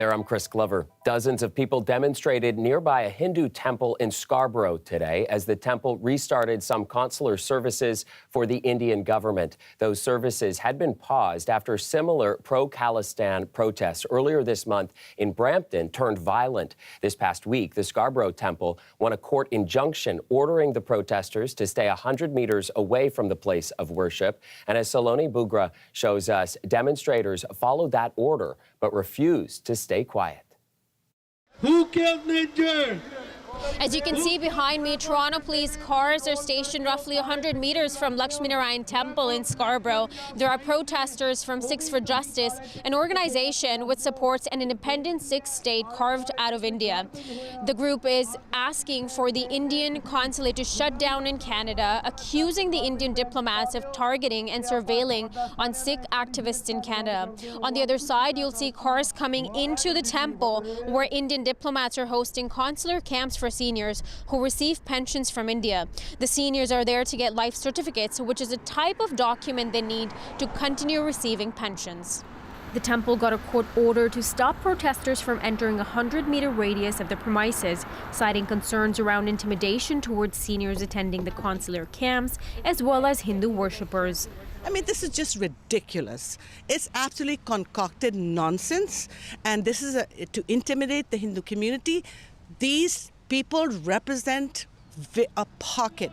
There, I'm Chris Glover. Dozens of people demonstrated nearby a Hindu temple in Scarborough today as the temple restarted some consular services for the Indian government. Those services had been paused after similar pro-Khalistan protests earlier this month in Brampton turned violent. This past week, the Scarborough temple won a court injunction ordering the protesters to stay 100 meters away from the place of worship. And as Saloni Bugra shows us, demonstrators followed that order but refused to stay quiet. Who killed Niger? As you can see behind me, Toronto police cars are stationed roughly 100 meters from Lakshminarayan Temple in Scarborough. There are protesters from Sikhs for Justice, an organization which supports an independent Sikh state carved out of India. The group is asking for the Indian consulate to shut down in Canada, accusing the Indian diplomats of targeting and surveilling on Sikh activists in Canada. On the other side, you'll see cars coming into the temple where Indian diplomats are hosting consular camps for seniors who receive pensions from India. The seniors are there to get life certificates, which is a type of document they need to continue receiving pensions. The temple got a court order to stop protesters from entering a 100-meter radius of the premises, citing concerns around intimidation towards seniors attending the consular camps, as well as Hindu worshippers. I mean, this is just ridiculous. It's absolutely concocted nonsense, and this is to intimidate the Hindu community. These people represent a pocket.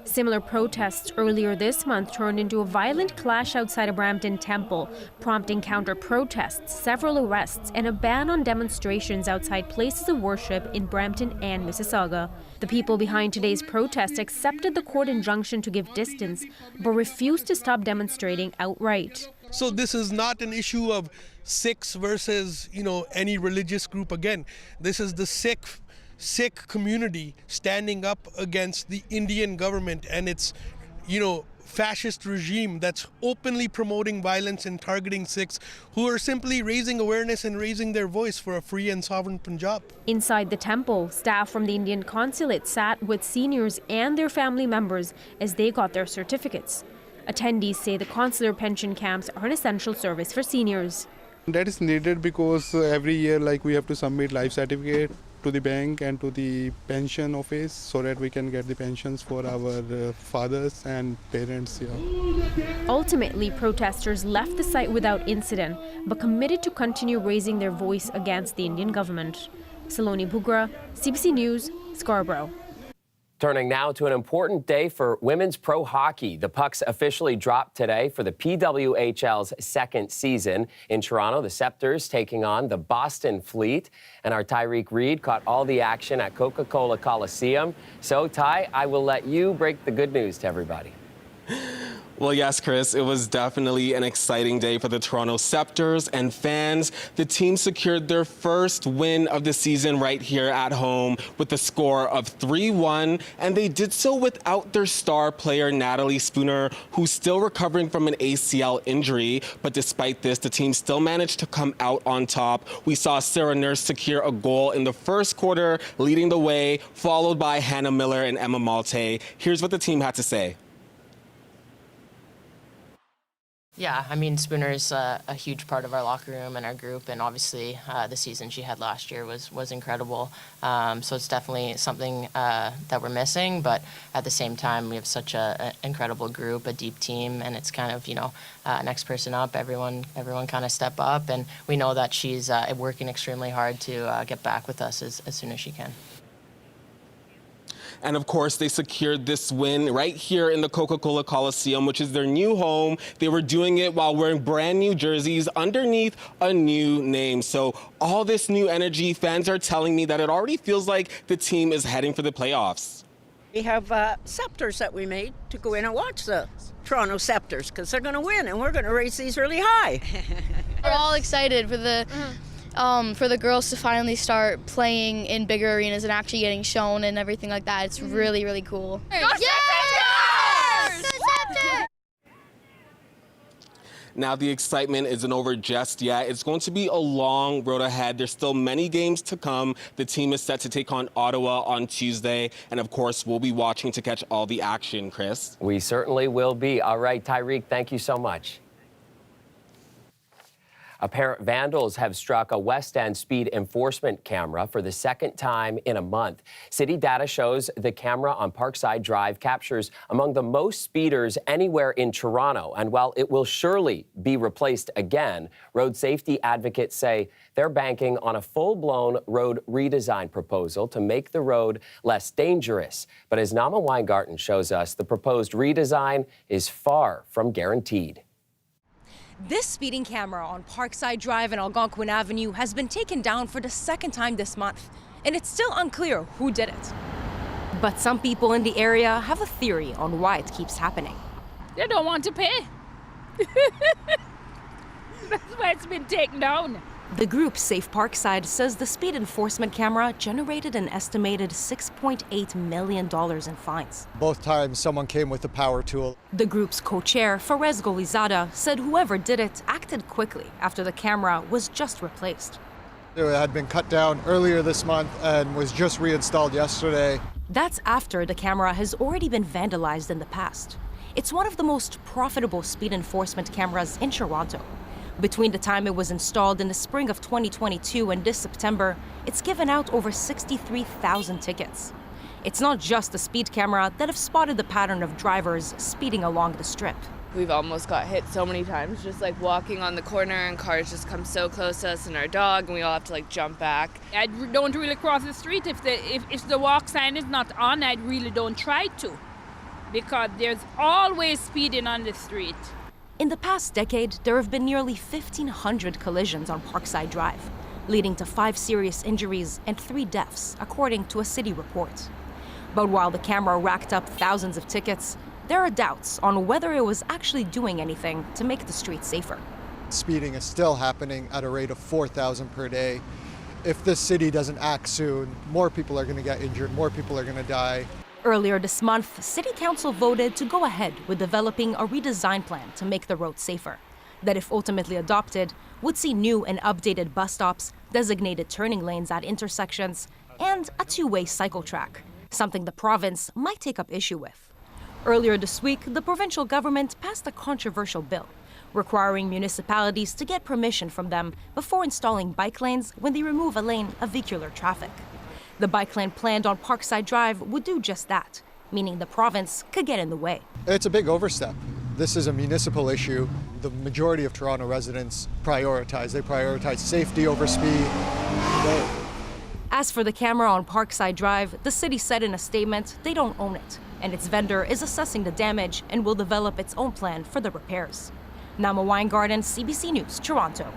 Similar protests earlier this month turned into a violent clash outside a Brampton temple, prompting counter-protests, several arrests, and a ban on demonstrations outside places of worship in Brampton and Mississauga. The people behind today's protest accepted the court injunction to give distance, but refused to stop demonstrating outright. So this is not an issue of Sikhs versus, any religious group again. This is the Sikh community standing up against the Indian government and its, fascist regime that's openly promoting violence and targeting Sikhs who are simply raising awareness and raising their voice for a free and sovereign Punjab. Inside the temple, staff from the Indian consulate sat with seniors and their family members as they got their certificates. Attendees say the consular pension camps are an essential service for seniors. That is needed because every year we have to submit life certificate to the bank and to the pension office so that we can get the pensions for our fathers and parents here. Ultimately, protesters left the site without incident, but committed to continue raising their voice against the Indian government. Saloni Bugra, CBC News, Scarborough. Turning now to an important day for women's pro hockey. The pucks officially dropped today for the PWHL's second season. In Toronto, the Scepters taking on the Boston Fleet. And our Tyreek Reed caught all the action at Coca-Cola Coliseum. So, Ty, I will let you break the good news to everybody. Well, yes, Chris, it was definitely an exciting day for the Toronto Scepters and fans. The team secured their first win of the season right here at home with a score of 3-1, and they did so without their star player, Natalie Spooner, who's still recovering from an ACL injury. But despite this, the team still managed to come out on top. We saw Sarah Nurse secure a goal in the first quarter, leading the way, followed by Hannah Miller and Emma Malte. Here's what the team had to say. Yeah, I mean, Spooner's a huge part of our locker room and our group, and obviously the season she had last year was incredible. So it's definitely something that we're missing, but at the same time, we have such an incredible group, a deep team, and it's kind of, next person up, everyone kind of step up, and we know that she's working extremely hard to get back with us as soon as she can. And of course, they secured this win right here in the Coca-Cola Coliseum, which is their new home. They were doing it while wearing brand new jerseys underneath a new name. So all this new energy, fans are telling me that it already feels like the team is heading for the playoffs. We have scepters that we made to go in and watch the Toronto Scepters because they're going to win and we're going to raise these really high. We're all excited for the girls to finally start playing in bigger arenas and actually getting shown and everything like that. It's really, really cool. Now, the excitement isn't over just yet. It's going to be a long road ahead. There's still many games to come. The team is set to take on Ottawa on Tuesday. And of course, we'll be watching to catch all the action, Chris. We certainly will be. All right, Tyreek, thank you so much. Apparent vandals have struck a West End speed enforcement camera for the second time in a month. City data shows the camera on Parkside Drive captures among the most speeders anywhere in Toronto. And while it will surely be replaced again, road safety advocates say they're banking on a full-blown road redesign proposal to make the road less dangerous. But as Nama Weingarten shows us, the proposed redesign is far from guaranteed. This speeding camera on Parkside Drive and Algonquin Avenue has been taken down for the second time this month, and it's still unclear who did it. But some people in the area have a theory on why it keeps happening. They don't want to pay. That's why it's been taken down. The group Safe Parkside says the speed enforcement camera generated an estimated $6.8 million in fines. Both times someone came with a power tool. The group's co-chair, Fares Golizada, said whoever did it acted quickly after the camera was just replaced. It had been cut down earlier this month and was just reinstalled yesterday. That's after the camera has already been vandalized in the past. It's one of the most profitable speed enforcement cameras in Toronto. Between the time it was installed in the spring of 2022 and this September, it's given out over 63,000 tickets. It's not just the speed camera that have spotted the pattern of drivers speeding along the strip. We've almost got hit so many times, just like walking on the corner and cars just come so close to us and our dog, and we all have to like jump back. I don't really cross the street. If the walk sign is not on, I really don't try to, because there's always speeding on the street. In the past decade, there have been nearly 1,500 collisions on Parkside Drive, leading to 5 serious injuries and 3 deaths, according to a city report. But while the camera racked up thousands of tickets, there are doubts on whether it was actually doing anything to make the streets safer. Speeding is still happening at a rate of 4,000 per day. If this city doesn't act soon, more people are going to get injured, more people are going to die. Earlier this month, City Council voted to go ahead with developing a redesign plan to make the road safer, that if ultimately adopted, would see new and updated bus stops, designated turning lanes at intersections, and a 2-way cycle track, something the province might take up issue with. Earlier this week, the provincial government passed a controversial bill requiring municipalities to get permission from them before installing bike lanes when they remove a lane of vehicular traffic. The bike lane planned on Parkside Drive would do just that, meaning the province could get in the way. It's a big overstep. This is a municipal issue. The majority of Toronto residents prioritize. They prioritize safety over speed. As for the camera on Parkside Drive, the city said in a statement they don't own it, and its vendor is assessing the damage and will develop its own plan for the repairs. Nama Weingarten, CBC News, Toronto.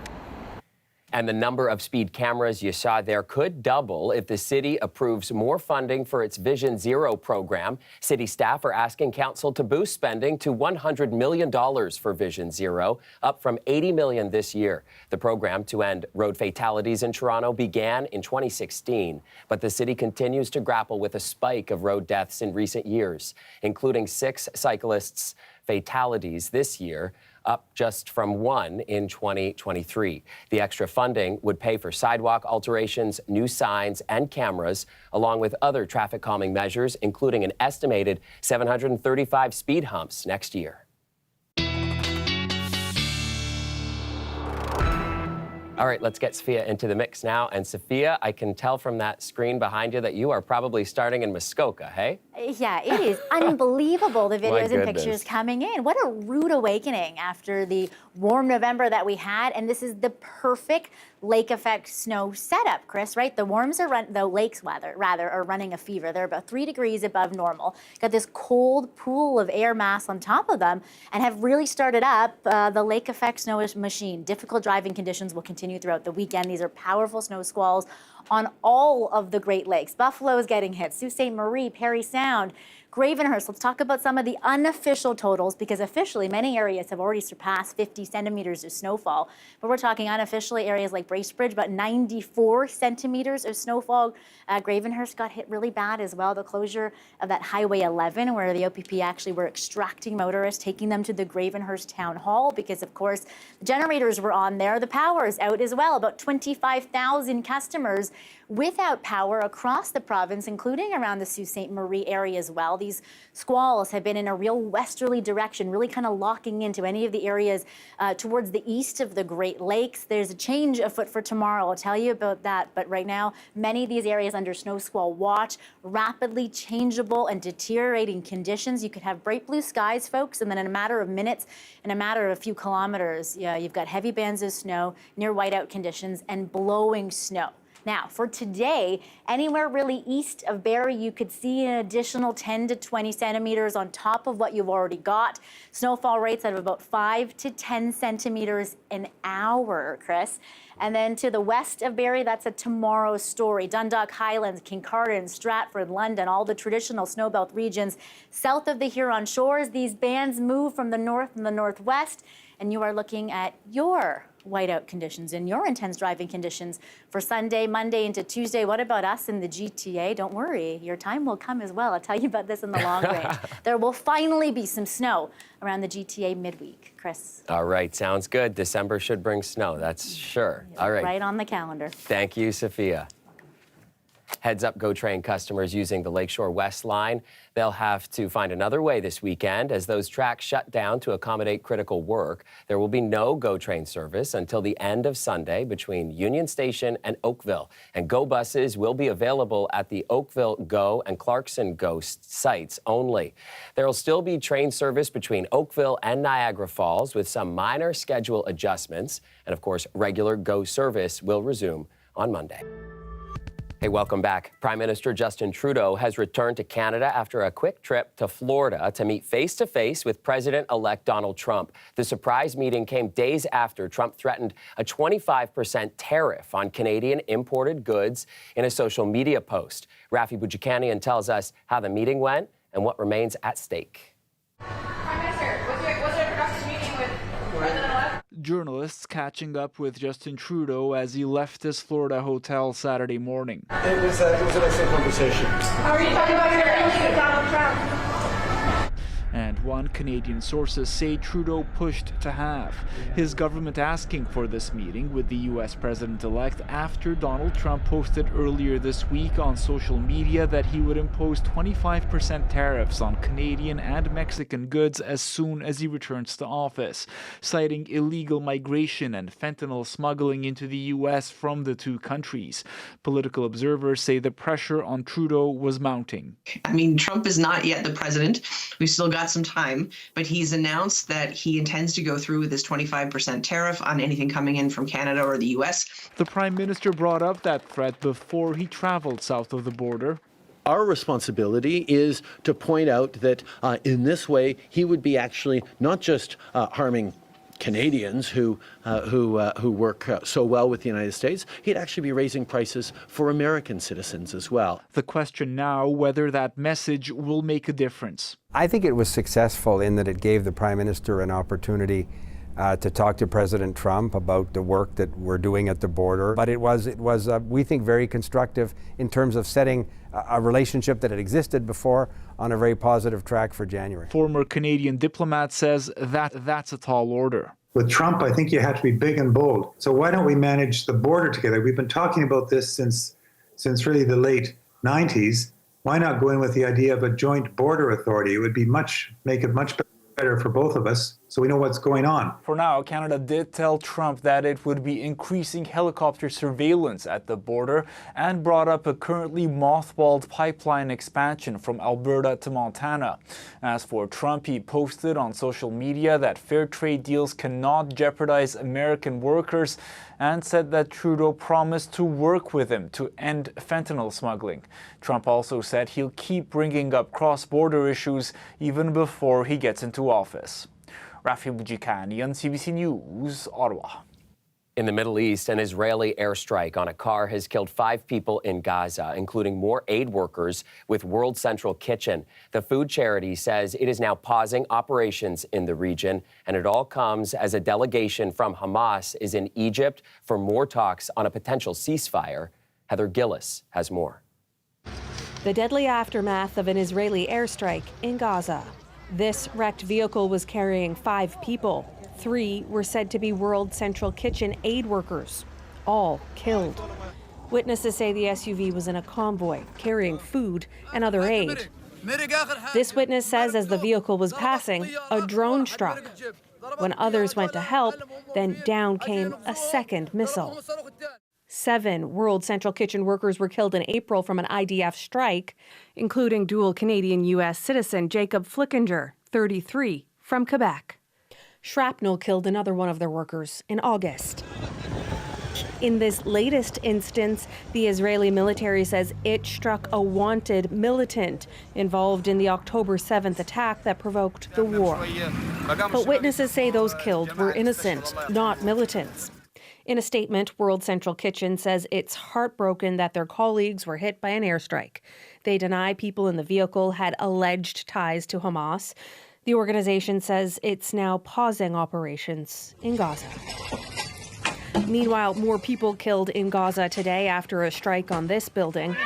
And the number of speed cameras you saw there could double if the city approves more funding for its Vision Zero program. City staff are asking council to boost spending to $100 million for Vision Zero, up from $80 million this year. The program to end road fatalities in Toronto began in 2016, but the city continues to grapple with a spike of road deaths in recent years, including 6 cyclists' fatalities this year, up just from 1 in 2023. The extra funding would pay for sidewalk alterations, new signs, and cameras, along with other traffic calming measures, including an estimated 735 speed humps next year. All right, let's get Sophia into the mix now. And Sophia, I can tell from that screen behind you that you are probably starting in Muskoka, hey? Yeah, it is unbelievable, the videos and goodness. pictures coming in. What a rude awakening after the warm November that we had. And this is the perfect lake effect snow setup, Chris, right? The lakes rather are running a fever. They're about 3 degrees above normal. Got this cold pool of air mass on top of them and have really started up the lake effect snow machine. Difficult driving conditions will continue throughout the weekend. These are powerful snow squalls on all of the Great Lakes. Buffalo is getting hit, Sault Ste. Marie, Parry Sound, Gravenhurst. Let's talk about some of the unofficial totals, because officially many areas have already surpassed 50 centimeters of snowfall. But we're talking unofficially areas like Bracebridge, about 94 centimeters of snowfall. Gravenhurst got hit really bad as well. The closure of that Highway 11, where the OPP actually were extracting motorists, taking them to the Gravenhurst Town Hall, because of course the generators were on there. The power is out as well. About 25,000 customers without power across the province, including around the Sault Ste. Marie area as well. these squalls have been in a real westerly direction, really kind of locking into any of the areas towards the east of the Great Lakes. There's a change afoot for tomorrow. I'll tell you about that. But right now, many of these areas under snow squall watch, rapidly changeable and deteriorating conditions. You could have bright blue skies, folks, and then in a matter of minutes, in a matter of a few kilometers, you've got heavy bands of snow, near whiteout conditions, and blowing snow. Now, for today, anywhere really east of Barrie, you could see an additional 10 to 20 centimeters on top of what you've already got. Snowfall rates of about 5 to 10 centimeters an hour, Chris. And then to the west of Barrie, that's a tomorrow story. Dundalk Highlands, Kincardine, Stratford, London, all the traditional snowbelt regions. South of the Huron Shores, these bands move from the north and the northwest, and you are looking at your whiteout conditions and your intense driving conditions for Sunday, Monday into Tuesday. What about us in the GTA? Don't worry, your time will come as well. I'll tell you about this in the long range. There will finally be some snow around the GTA midweek. Chris. All right, sounds good. December should bring snow, that's sure. All right. Right on the calendar. Thank you, Sophia. Heads up, GO train customers using the Lakeshore West line. They'll have to find another way this weekend as those tracks shut down to accommodate critical work. There will be no GO train service until the end of Sunday between Union Station and Oakville. And GO buses will be available at the Oakville GO and Clarkson GO sites only. There will still be train service between Oakville and Niagara Falls with some minor schedule adjustments. And of course, regular GO service will resume on Monday. Hey, welcome back. Prime Minister Justin Trudeau has returned to Canada after a quick trip to Florida to meet face-to-face with President-elect Donald Trump. The surprise meeting came days after Trump threatened a 25% tariff on Canadian imported goods in a social media post. Rafi Boudjikanian tells us how the meeting went and what remains at stake. Prime Minister, was it a productive meeting with President-elect? Journalists catching up with Justin Trudeau as he left his Florida hotel Saturday morning. It was an excellent conversation. How are you talking about your relationship with Donald Trump? And one Canadian sources say Trudeau pushed to have his government asking for this meeting with the U.S. president-elect after Donald Trump posted earlier this week on social media that he would impose 25% tariffs on Canadian and Mexican goods as soon as he returns to office, citing illegal migration and fentanyl smuggling into the U.S. from the two countries. Political observers say the pressure on Trudeau was mounting. I mean, Trump is not yet the president. We've still got some time, but he's announced that he intends to go through with this 25% tariff on anything coming in from Canada or the U.S. The Prime Minister brought up that threat before he traveled south of the border. Our responsibility is to point out that in this way, he would be actually not just harming Canadians who work so well with the United States, he'd actually be raising prices for American citizens as well. The question now whether that message will make a difference. I think it was successful in that it gave the Prime Minister an opportunity to talk to President Trump about the work that we're doing at the border. But it was we think, very constructive in terms of setting a relationship that had existed before on a very positive track for January. Former Canadian diplomat says that's a tall order. With Trump, I think you have to be big and bold. So why don't we manage the border together? We've been talking about this since really the late 90s. Why not go in with the idea of a joint border authority? It would be make it much better for both of us, so we know what's going on. For now, Canada did tell Trump that it would be increasing helicopter surveillance at the border and brought up a currently mothballed pipeline expansion from Alberta to Montana. As for Trump, he posted on social media that fair trade deals cannot jeopardize American workers and said that Trudeau promised to work with him to end fentanyl smuggling. Trump also said he'll keep bringing up cross-border issues even before he gets into office. Rafi Boudjikanian, CBC News, Ottawa. In the Middle East, an Israeli airstrike on a car has killed 5 people in Gaza, including more aid workers with World Central Kitchen. The food charity says it is now pausing operations in the region, and it all comes as a delegation from Hamas is in Egypt for more talks on a potential ceasefire. Heather Gillis has more. The deadly aftermath of an Israeli airstrike in Gaza. This wrecked vehicle was carrying 5 people. 3 were said to be World Central Kitchen aid workers, all killed. Witnesses say the SUV was in a convoy carrying food and other aid. This witness says as the vehicle was passing, a drone struck. When others went to help, then down came a second missile. 7 World Central Kitchen workers were killed in April from an IDF strike, including dual Canadian-U.S. citizen Jacob Flickinger, 33, from Quebec. Shrapnel killed another one of their workers in August. In this latest instance, the Israeli military says it struck a wanted militant involved in the October 7th attack that provoked the war. But witnesses say those killed were innocent, not militants. In a statement, World Central Kitchen says it's heartbroken that their colleagues were hit by an airstrike. They deny people in the vehicle had alleged ties to Hamas. The organization says it's now pausing operations in Gaza. Meanwhile, more people killed in Gaza today after a strike on this building.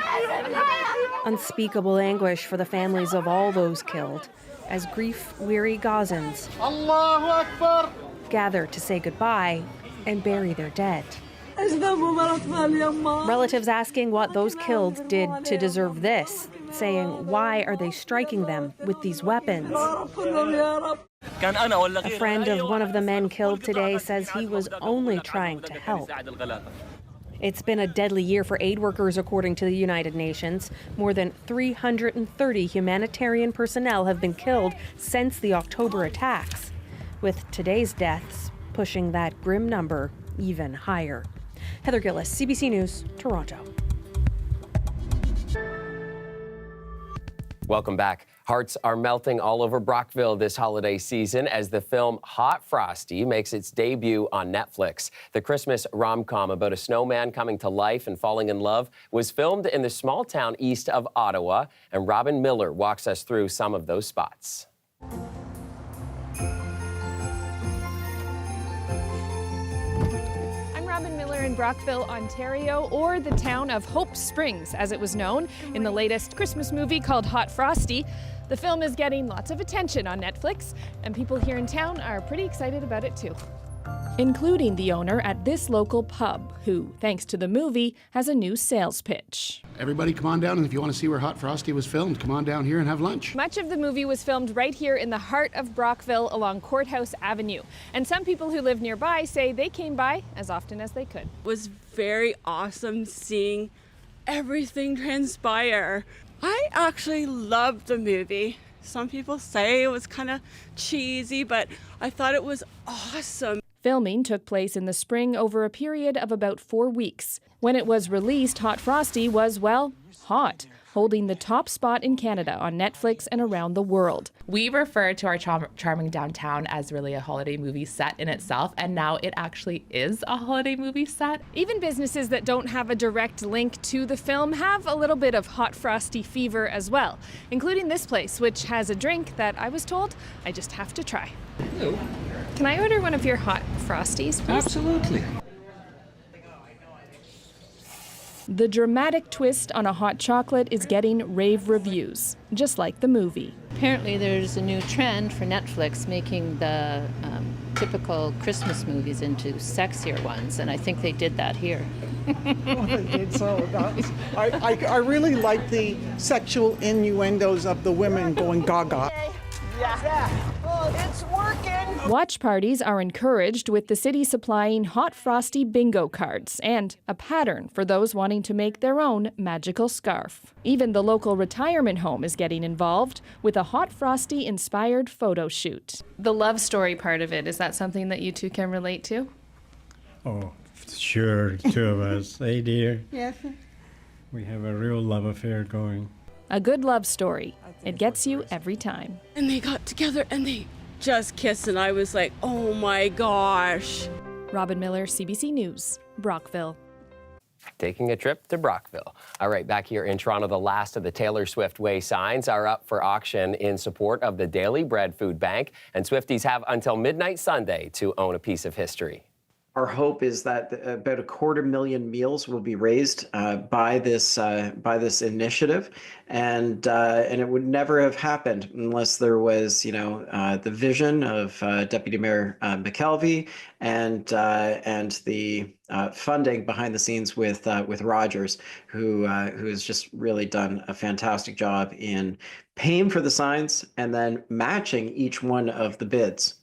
Unspeakable anguish for the families of all those killed as grief-weary Gazans gather to say goodbye and bury their dead. Relatives asking what those killed did to deserve this, saying, why are they striking them with these weapons? A friend of one of the men killed today says he was only trying to help. It's been a deadly year for aid workers, according to the United Nations. More than 330 humanitarian personnel have been killed since the October attacks, with today's deaths pushing that grim number even higher. Heather Gillis, CBC News, Toronto. Welcome back. Hearts are melting all over Brockville this holiday season as the film Hot Frosty makes its debut on Netflix. The Christmas rom-com about a snowman coming to life and falling in love was filmed in the small town east of Ottawa, and Robin Miller walks us through some of those spots. Robin Miller in Brockville, Ontario, or the town of Hope Springs, as it was known in the latest Christmas movie called Hot Frosty. The film is getting lots of attention on Netflix, and people here in town are pretty excited about it too. Including the owner at this local pub, who, thanks to the movie, has a new sales pitch. Everybody come on down, and if you want to see where Hot Frosty was filmed, come on down here and have lunch. Much of the movie was filmed right here in the heart of Brockville along Courthouse Avenue. And some people who live nearby say they came by as often as they could. It was very awesome seeing everything transpire. I actually loved the movie. Some people say it was kind of cheesy, but I thought it was awesome. Filming took place in the spring over a period of about 4 weeks. When it was released, Hot Frosty was, well, hot, holding the top spot in Canada on Netflix and around the world. We refer to our charming downtown as really a holiday movie set in itself, and now it actually is a holiday movie set. Even businesses that don't have a direct link to the film have a little bit of Hot Frosty fever as well, including this place, which has a drink that I was told I just have to try. Hello. Can I order one of your Hot Frosties, please? Absolutely. The dramatic twist on a hot chocolate is getting rave reviews, just like the movie. Apparently there's a new trend for Netflix making the typical Christmas movies into sexier ones, and I think they did that here. I really like the sexual innuendos of the women going gaga. Yeah. Oh, it's working. Watch parties are encouraged with the city supplying Hot Frosty bingo cards and a pattern for those wanting to make their own magical scarf. Even the local retirement home is getting involved with a Hot Frosty inspired photo shoot. The love story part of it, is that something that you two can relate to? Oh, sure, two of us. Hey, dear. Yes. We have a real love affair going. A good love story. It gets you every time. And they got together and they just kissed, and I was like, oh my gosh. Robin Miller, CBC News, Brockville. Taking a trip to Brockville. All right, back here in Toronto, the last of the Taylor Swift Way signs are up for auction in support of the Daily Bread Food Bank, and Swifties have until midnight Sunday to own a piece of history. Our hope is that about 250,000 meals will be raised by this initiative, and it would never have happened unless there was, the vision of Deputy Mayor McKelvey and the funding behind the scenes with Rogers, who has just really done a fantastic job in paying for the signs and then matching each one of the bids.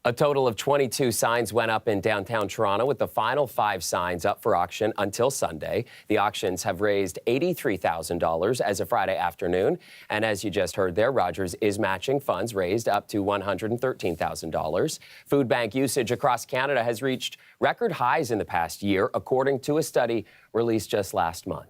A total of 22 signs went up in downtown Toronto, with the final 5 signs up for auction until Sunday. The auctions have raised $83,000 as of Friday afternoon. And as you just heard there, Rogers is matching funds raised up to $113,000. Food bank usage across Canada has reached record highs in the past year, according to a study released just last month.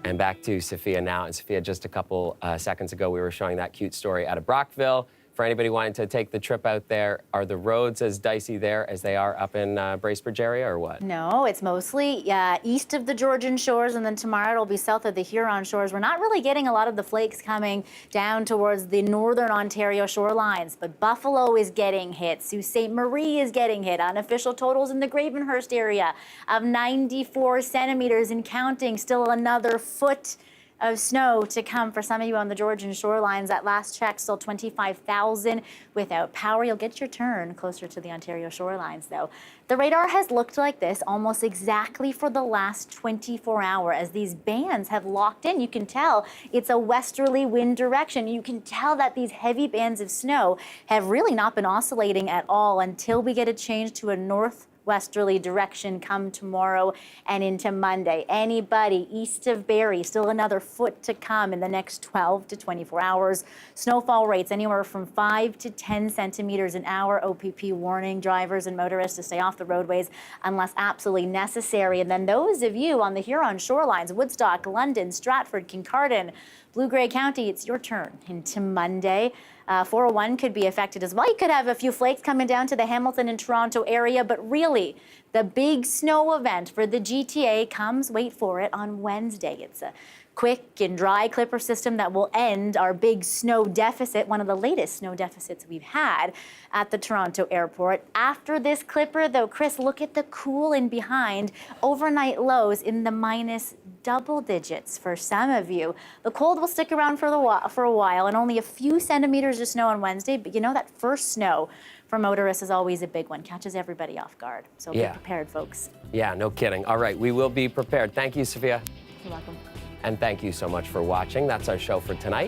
And back to Sophia now. And Sophia, just a couple seconds ago, we were showing that cute story out of Brockville. For anybody wanting to take the trip out there, are the roads as dicey there as they are up in Bracebridge area, or what? No, it's mostly east of the Georgian shores, and then tomorrow it'll be south of the Huron shores. We're not really getting a lot of the flakes coming down towards the northern Ontario shorelines, but Buffalo is getting hit. Sault Ste. Marie is getting hit. Unofficial totals in the Gravenhurst area of 94 centimeters and counting. Still another foot of snow to come for some of you on the Georgian shorelines. At last check, still 25,000 without power. You'll get your turn closer to the Ontario shorelines, though. The radar has looked like this almost exactly for the last 24 hours as these bands have locked in. You can tell it's a westerly wind direction. You can tell that these heavy bands of snow have really not been oscillating at all until we get a change to a northwesterly direction come tomorrow and into Monday. Anybody east of Barrie, still another foot to come in the next 12 to 24 hours. Snowfall rates anywhere from 5 to 10 centimeters an hour. OPP warning drivers and motorists to stay off the roadways unless absolutely necessary. And then those of you on the Huron shorelines, Woodstock, London, Stratford, Kincardine, Blue-Grey County, it's your turn into Monday. 401 could be affected as well. You could have a few flakes coming down to the Hamilton and Toronto area, but really the big snow event for the GTA comes, wait for it, on Wednesday. It's a quick and dry clipper system that will end our big snow deficit, one of the latest snow deficits we've had at the Toronto airport. After this clipper, though, Chris, look at the cool in behind. Overnight lows in the minus double digits for some of you. The cold will stick around for a while, and only a few centimeters of snow on Wednesday, but you know that first snow for motorists is always a big one, catches everybody off guard. So be prepared, folks. Yeah, no kidding. All right, we will be prepared. Thank you, Sophia. You're welcome. And thank you so much for watching. That's our show for tonight.